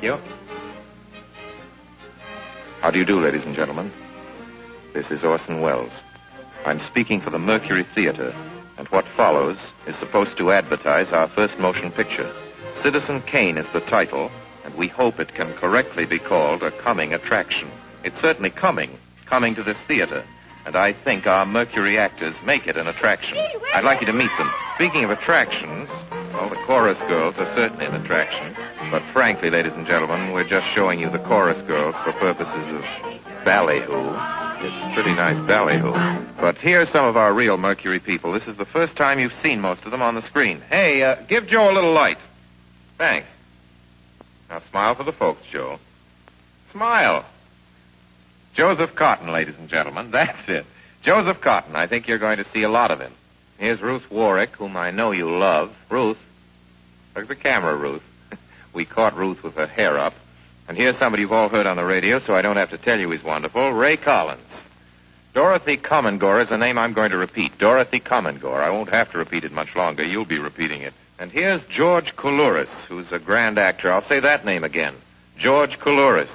you. How do you do, ladies and gentlemen? This is Orson Welles. I'm speaking for the Mercury Theater, and what follows is supposed to advertise our first motion picture. Citizen Kane is the title, and we hope it can correctly be called a coming attraction. It's certainly coming to this theater, and I think our Mercury actors make it an attraction. I'd like you to meet them. Speaking of attractions, well, the chorus girls are certainly an attraction, but frankly, ladies and gentlemen, we're just showing you the chorus girls for purposes of ballyhoo. It's pretty nice ballyhoo. But here's some of our real Mercury people. This is the first time you've seen most of them on the screen. Hey, give Joe a little light. Thanks. Now smile for the folks, Joe. Smile. Joseph Cotton, ladies and gentlemen. That's it. Joseph Cotton. I think you're going to see a lot of him. Here's Ruth Warwick, whom I know you love. Ruth. Look at the camera, Ruth. We caught Ruth with her hair up. And here's somebody you've all heard on the radio, so I don't have to tell you he's wonderful. Ray Collins. Dorothy Commongore is a name I'm going to repeat. Dorothy Commongore. I won't have to repeat it much longer. You'll be repeating it. And here's George Coulouris, who's a grand actor. I'll say that name again. George Coulouris.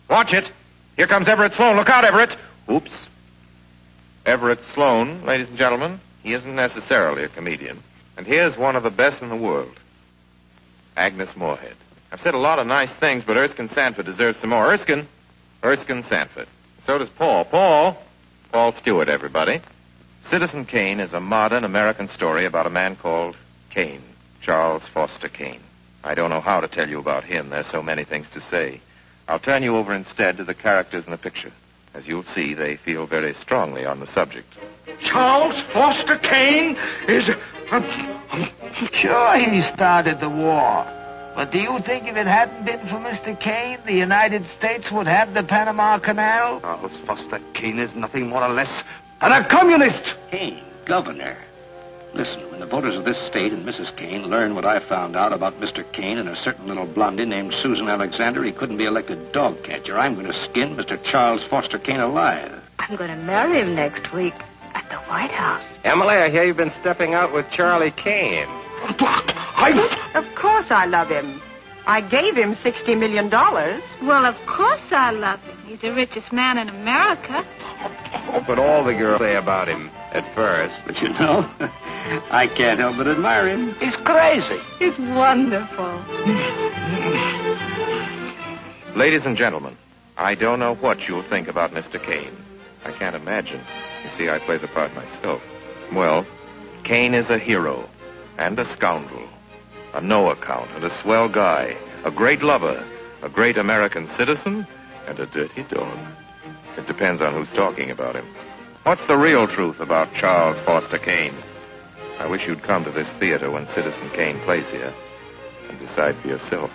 Watch it. Here comes Everett Sloane. Look out, Everett. Oops. Everett Sloane, ladies and gentlemen, he isn't necessarily a comedian. And here's one of the best in the world. Agnes Moorehead. I've said a lot of nice things, but Erskine Sanford deserves some more. Erskine Sanford. So does Paul. Paul Stewart, everybody. Citizen Kane is a modern American story about a man called Kane, Charles Foster Kane. I don't know how to tell you about him. There's so many things to say. I'll turn you over instead to the characters in the picture. As you'll see, they feel very strongly on the subject. Charles Foster Kane is... Sure, he started the war. But do you think if it hadn't been for Mr. Kane, the United States would have the Panama Canal? Charles Foster Kane is nothing more or less than a communist. Kane, governor. Listen, when the voters of this state and Mrs. Kane learn what I found out about Mr. Kane and a certain little blondie named Susan Alexander, he couldn't be elected dog catcher. I'm going to skin Mr. Charles Foster Kane alive. I'm going to marry him next week at the White House. Emily, I hear you've been stepping out with Charlie Kane. Of course I love him. I gave him $60 million. Well, of course I love him. He's the richest man in America. That's what all the girls say about him at first. But you know, I can't help but admire him. He's crazy. He's wonderful. Ladies and gentlemen, I don't know what you'll think about Mr. Kane. I can't imagine. You see, I play the part myself. Well, Kane is a hero and a scoundrel, a no account and a swell guy, a great lover, a great American citizen, and a dirty dog. It depends on who's talking about him. What's the real truth about Charles Foster Kane? I wish you'd come to this theater when Citizen Kane plays here and decide for yourself.